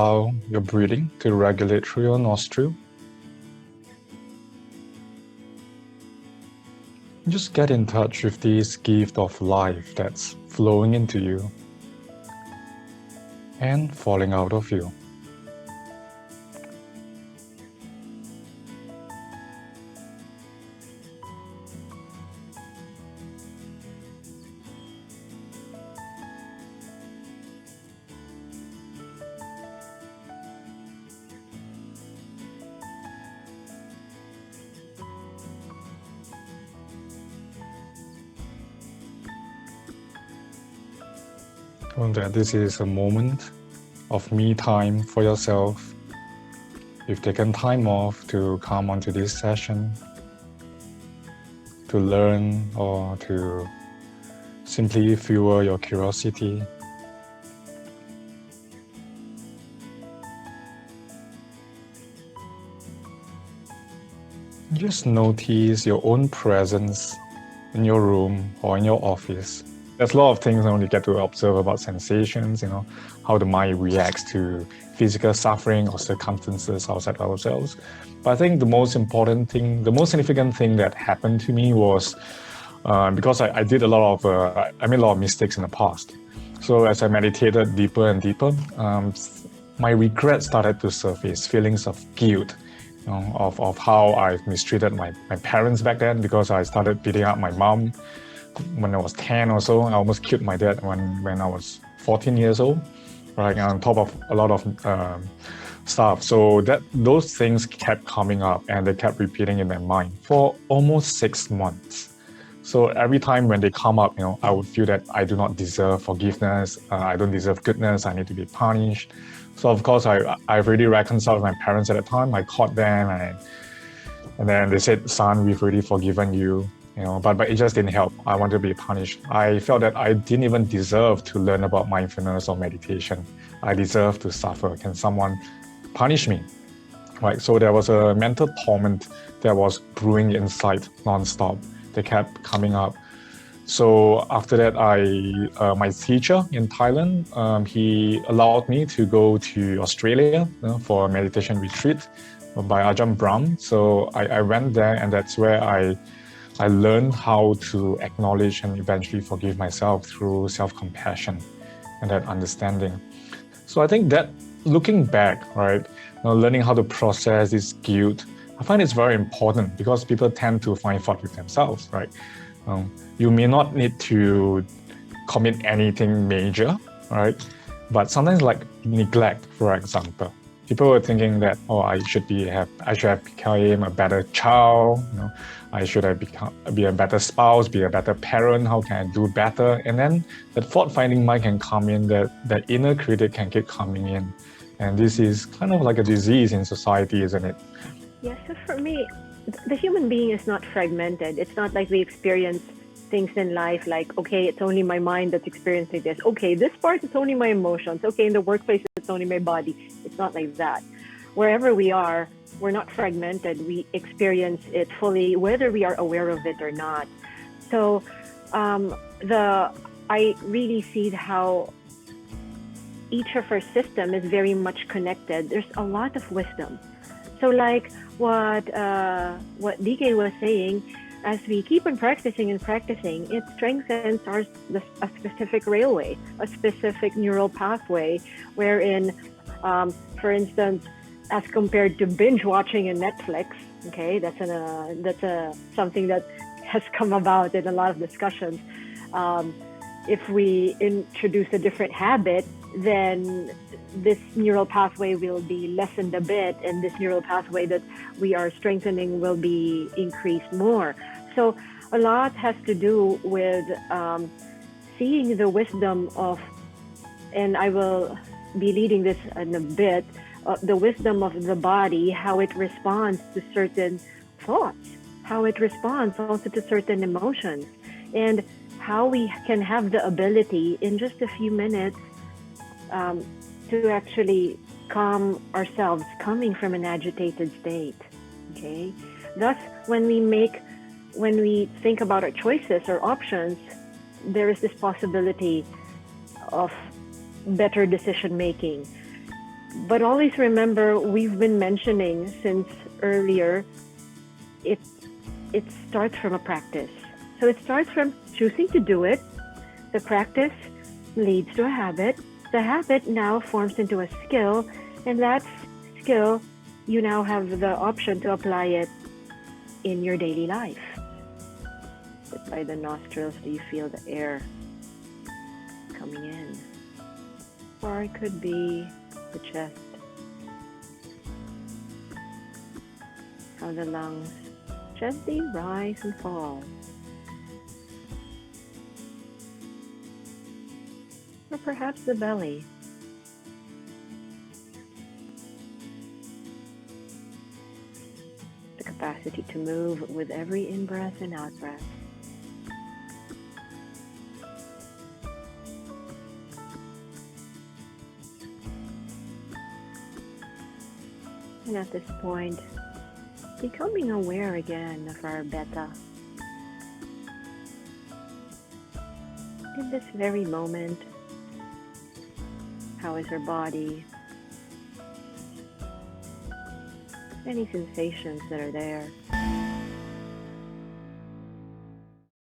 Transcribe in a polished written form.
allow your breathing to regulate through your nostril. Just get in touch with this gift of life that's flowing into you and falling out of you. That this is a moment of me time for yourself. You've taken time off to come onto this session, to learn or to simply fuel your curiosity. Just notice your own presence in your room or in your office. There's a lot of things when you get to observe about sensations, how the mind reacts to physical suffering or circumstances outside ourselves. But I think the most important thing, the most significant thing that happened to me was because I did a lot of mistakes in the past. So as I meditated deeper and deeper, my regret started to surface, feelings of guilt, of how I mistreated my parents back then, because I started beating up my mom when I was 10 or so. I almost killed my dad when I was 14 years old, right? On top of a lot of stuff. So those things kept coming up and they kept repeating in my mind for almost 6 months. So every time when they come up, I would feel that I do not deserve forgiveness. I don't deserve goodness. I need to be punished. So of course, I've already reconciled with my parents at the time. I caught them and then they said, "Son, we've already forgiven you." But it just didn't help. I wanted to be punished. I felt that I didn't even deserve to learn about mindfulness or meditation. I deserve to suffer. Can someone punish me? Right. So there was a mental torment that was brewing inside nonstop. They kept coming up. So after that, my teacher in Thailand, he allowed me to go to Australia for a meditation retreat by Ajahn Brahm. So I went there, and that's where I learned how to acknowledge and eventually forgive myself through self-compassion and that understanding. So I think that looking back, right, learning how to process this guilt, I find it's very important because people tend to find fault with themselves, right? You may not need to commit anything major, right? But sometimes like neglect, for example. People were thinking that, I should have become a better child, I should have be a better spouse, be a better parent, how can I do better? And then that fault-finding mind can come in, that inner critic can keep coming in. And this is kind of like a disease in society, isn't it? Yeah, so for me, the human being is not fragmented. It's not like we experience things in life like, okay, it's only my mind that's experiencing this. Okay, this part, it's only my emotions. Okay, in the workplace, it's only my body. It's not like that. Wherever we are, we're not fragmented. We experience it fully, whether we are aware of it or not. So I really see how each of our system is very much connected. There's a lot of wisdom. So like what DK was saying, as we keep on practicing, it strengthens a specific railway, a specific neural pathway, wherein, for instance, as compared to binge watching in Netflix, okay, that's something that has come about in a lot of discussions. If we introduce a different habit, then this neural pathway will be lessened a bit, and this neural pathway that we are strengthening will be increased more. So a lot has to do with seeing the wisdom of, and I will be leading this in a bit, the wisdom of the body, how it responds to certain thoughts, how it responds also to certain emotions, and how we can have the ability in just a few minutes to actually calm ourselves coming from an agitated state. Okay. Thus, when we think about our choices or options, there is this possibility of better decision making. But always remember, we've been mentioning since earlier, it starts from a practice. So it starts from choosing to do it. The practice leads to a habit. The habit now forms into a skill, and that skill, you now have the option to apply it in your daily life. But by the nostrils, do you feel the air coming in? Or it could be the chest. How the lungs gently rise and fall. Or perhaps the belly. The capacity to move with every in-breath and out-breath. And at this point, becoming aware again of our beta. In this very moment, how is our body? Any sensations that are there?